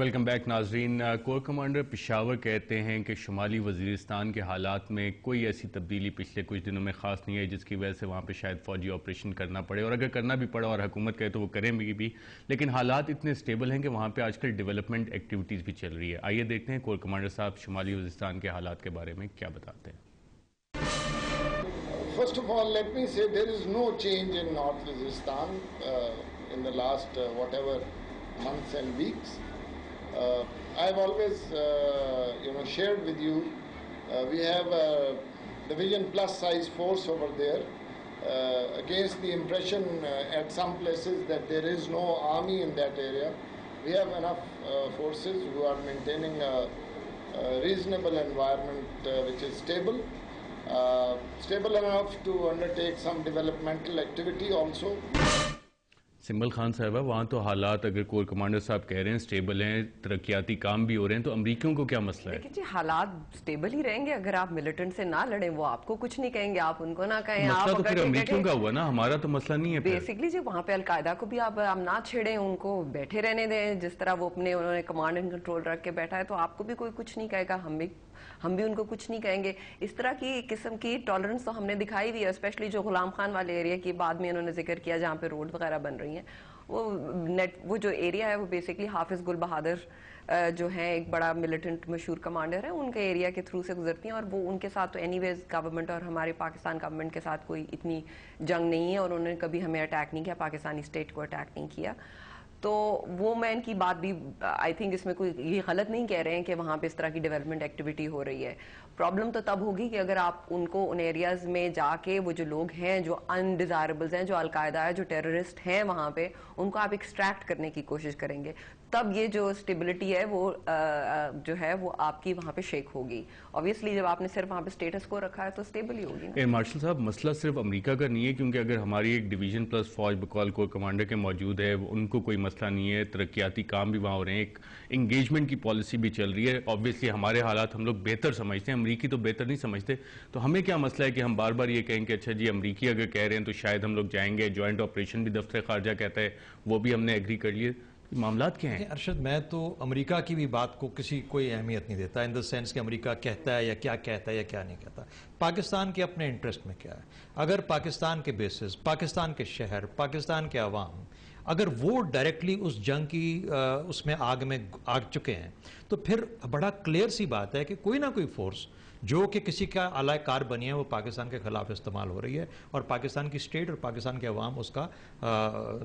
Welcome back नाजरीन। Core commander Peshawar कहते हैं कि शुमाली वजीरिस्तान के हालात में कोई ऐसी तब्दीली पिछले कुछ दिनों में खास नहीं है जिसकी वजह से वहाँ पे शायद फौजी ऑपरेशन करना पड़े, और अगर करना भी पड़ा और हुकूमत कहे तो वो करेंगे भी, लेकिन हालात इतने स्टेबल हैं कि वहाँ पे आजकल डेवलपमेंट एक्टिविटीज़ भी चल रही है। आइए देखते हैं कोर कमांडर साहब शुमाली वजीरिस्तान के हालात के बारे में क्या बताते हैं। First of all, let me say there is no change in North Waziristan in the last whatever months and weeks. I've always, shared with you. We have a division plus size force over there. Against the impression at some places that there is no army in that area, we have enough forces who are maintaining a reasonable environment which is stable. Stable enough to undertake some developmental activity also. Symbol Khan साहब, वहाँ तो हालात अगर core commander साहब कह रहे हैं stable हैं, तरक्याती काम भी हो रहे हैं, तो अमरीकियों को क्या मसला है? देखिए जी, हालात स्टेबल ही रहेंगे अगर आप मिलिटेंट से ना लड़ें। वो आपको कुछ नहीं कहेंगे, आप उनको ना कहें। मसला तो फिर अमरीकियों का हुआ ना, हमारा तो मसला नहीं है। बेसिकली जी वहाँ पे अलकायदा को भी आप ना छेड़ें, उनको बैठे रहने दें जिस तरह वो उन्होंने कमांड एंड कंट्रोल रख के बैठा है, तो आपको भी कोई कुछ नहीं कहेगा, हम भी उनको कुछ नहीं कहेंगे। इस तरह की किस्म की टॉलरेंस तो हमने दिखाई हुई है, स्पेशली जो गुलाम खान वाले एरिया की बाद में उन्होंने जिक्र किया जहाँ पे रोड वगैरह बन रही हैं। वो जो एरिया है वो बेसिकली हाफिज गुल बहादुर जो है एक बड़ा मिलिटेंट मशहूर कमांडर है, उनके एरिया के थ्रू से गुजरती हैं, और वो उनके साथ तो एनीवेज गवर्नमेंट और हमारे पाकिस्तान गवर्नमेंट के साथ कोई इतनी जंग नहीं है, और उन्होंने कभी हमें अटैक नहीं किया, पाकिस्तानी स्टेट को अटैक नहीं किया। तो वो मैं इनकी बात भी आई थिंक इसमें कोई ये गलत नहीं कह रहे हैं कि वहाँ पे इस तरह की डेवलपमेंट एक्टिविटी हो रही है। प्रॉब्लम तो तब होगी कि अगर आप उनको उन एरियाज में जाके वो जो लोग हैं जो अनडिजायरेबल्स हैं, जो अलकायदा है, जो टेररिस्ट हैं वहाँ पे, उनको आप एक्सट्रैक्ट करने की कोशिश करेंगे, तब ये जो स्टेबिलिटी है वो जो है वो आपकी वहाँ पे शेक होगी। ऑब्वियसली जब आपने सिर्फ वहाँ पे स्टेटस को रखा है तो स्टेबल ही होगी। एयर मार्शल साहब, मसला सिर्फ अमेरिका का नहीं है, क्योंकि अगर हमारी एक डिवीजन प्लस फौज बकौल कोर कमांडर के मौजूद है, उनको कोई मसला नहीं है, तरक्याती काम भी वहाँ हो रहे हैं, एक इंगेजमेंट की पॉलिसी भी चल रही है। ऑब्वियसली हमारे हालात हम लोग बेहतर समझते हैं, अमरीकी तो बेहतर नहीं समझते, तो हमें क्या मसला है कि हम बार बार ये कहें कि अच्छा जी अमरीकी अगर कह रहे हैं तो शायद हम लोग जाएंगे। ज्वाइंट ऑपरेशन भी दफ्तर खारजा कहता है, वो भी हमने एग्री कर लिए। मामलात क्या हैं? अरशद, मैं तो अमेरिका की भी बात को कोई अहमियत नहीं देता, इन द सेंस कि अमेरिका कहता है या क्या कहता है या क्या नहीं कहता। पाकिस्तान के अपने इंटरेस्ट में क्या है? अगर पाकिस्तान के बेसिस, पाकिस्तान के शहर, पाकिस्तान के अवाम अगर वो डायरेक्टली उस जंग की उसमें आग चुके हैं, तो फिर बड़ा क्लियर सी बात है कि कोई ना कोई फोर्स जो कि किसी का अलाकार बनी है वो पाकिस्तान के खिलाफ इस्तेमाल हो रही है, और पाकिस्तान की स्टेट और पाकिस्तान के अवाम उसका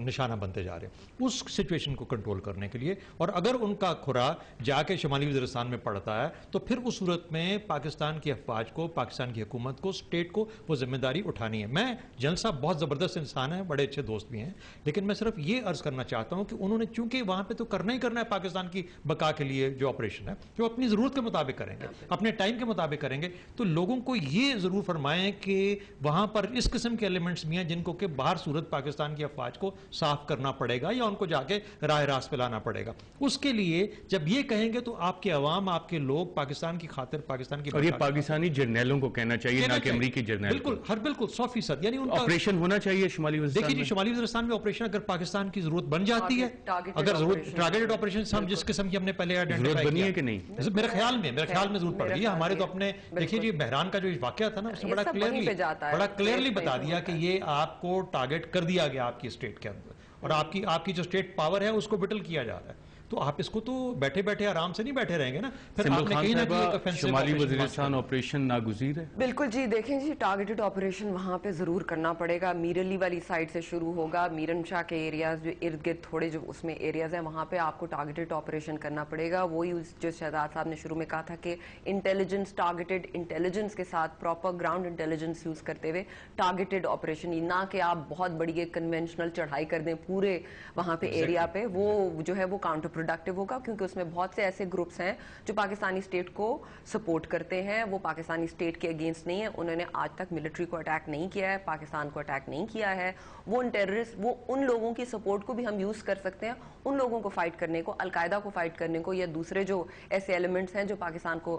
निशाना बनते जा रहे हैं उस सिचुएशन को कंट्रोल करने के लिए। और अगर उनका खुरा जाके शुमाली वज़ीरिस्तान में पड़ता है तो फिर उस सूरत में पाकिस्तान की अफवाज को, पाकिस्तान की हुकूमत को, स्टेट को वो जिम्मेदारी उठानी है। मैं जनरल साहब बहुत ज़बरदस्त इंसान है, बड़े अच्छे दोस्त भी हैं, लेकिन मैं सिर्फ ये अर्ज करना चाहता हूँ कि उन्होंने चूंकि वहाँ पर तो करना ही करना है पाकिस्तान की बका के लिए जो ऑपरेशन है, जो अपनी ज़रूरत के मुताबिक करेंगे, अपने टाइम के मुताबिक करेंगे, तो लोगों को ये जरूर फरमाएं कि वहां पर इस किस्म के एलिमेंट्स भी हैं जिनको कि बाहर सूरत पाकिस्तान की अफवाज को साफ करना पड़ेगा या उनको जाके राह रास्त पे लाना पड़ेगा। उसके लिए जब ये कहेंगे तो आपके अवाम, आपके लोग पाकिस्तान की खातिर, पाकिस्तान की, और ये पाकिस्तानी जर्नलों को कहना चाहिए, ना कि अमेरिकी जर्नल। बिल्कुल, हर बिल्कुल 100%, यानी उनका ऑपरेशन होना चाहिए शुमाली वज़ीरिस्तान। देखिए जी, शुमाली वज़ीरिस्तान में ऑपरेशन अगर पाकिस्तान की जरूरत बन जाती है, अगर जरूरत टारगेटेड ऑपरेशन हम जिस किस्म की हमने पहले आइडेंटिफाई बनी है कि नहीं, मेरे ख्याल में जरूरत पड़ रही है। हमारे तो अपने देखिए जी बहरान का जो वाकया था ना, उसने बड़ा क्लियरली बता दिया कि ये आपको टारगेट कर दिया गया आपकी स्टेट के अंदर, और आपकी जो स्टेट पावर है उसको बिटल किया जा रहा है। तो आप इसको तो बैठे बैठे आराम से नहीं बैठे रहेंगे ना, फिर आपने कहीं ना कहीं शुमाली वज़ीरिस्तान ऑपरेशन नागुज़ीर है। बिल्कुल जी, देखें जी, टारगेटेड ऑपरेशन वहां पे जरूर करना पड़ेगा। मीरली वाली साइड से शुरू होगा, मीरन शाह के एरियाज जो इर्द गिर्द थोड़े जो उसमें एरियाज हैं वहां पे आपको टारगेटेड ऑपरेशन करना पड़ेगा। वही जो शहजाद साहब ने शुरू में कहा था कि इंटेलिजेंस, टारगेटेड इंटेलिजेंस के साथ प्रॉपर ग्राउंड इंटेलिजेंस यूज करते हुए टारगेटेड ऑपरेशन, ना कि आप बहुत बड़ी एक कन्वेंशनल चढ़ाई कर दें पूरे वहां पे एरिया पे, वो जो है वो काउंटर प्रोडक्टिव होगा, क्योंकि उसमें बहुत से ऐसे ग्रुप्स हैं जो पाकिस्तानी स्टेट को सपोर्ट करते हैं। वो पाकिस्तानी स्टेट के अगेंस्ट नहीं है, उन्होंने आज तक मिलिट्री को अटैक नहीं किया है, पाकिस्तान को अटैक नहीं किया है। वो उन टेररिस्ट, वो उन लोगों की सपोर्ट को भी हम यूज कर सकते हैं उन लोगों को फाइट करने को, अलकायदा को फाइट करने को, या दूसरे जो ऐसे एलिमेंट्स हैं जो पाकिस्तान को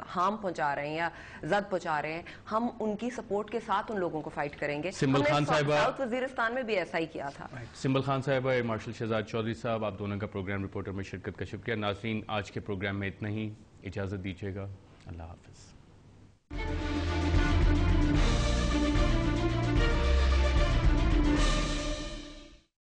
हार्म पहुंचा रहे हैं या जद पहुंचा रहे हैं, हम उनकी सपोर्ट के साथ उन लोगों को फाइट करेंगे। सिंबल खान साहिबा, साउथ वजीरिस्तान में भी ऐसा ही किया था। सिंबल खान साहिबा, मार्शल शहजाद चौधरी साहब, आप दोनों का प्रोग्राम रिपोर्टर में शिरकत का शुक्रिया। नाज़रीन, आज के प्रोग्राम में इतना ही, इजाज़त दीजिएगा। अल्लाह हाफ़िज़।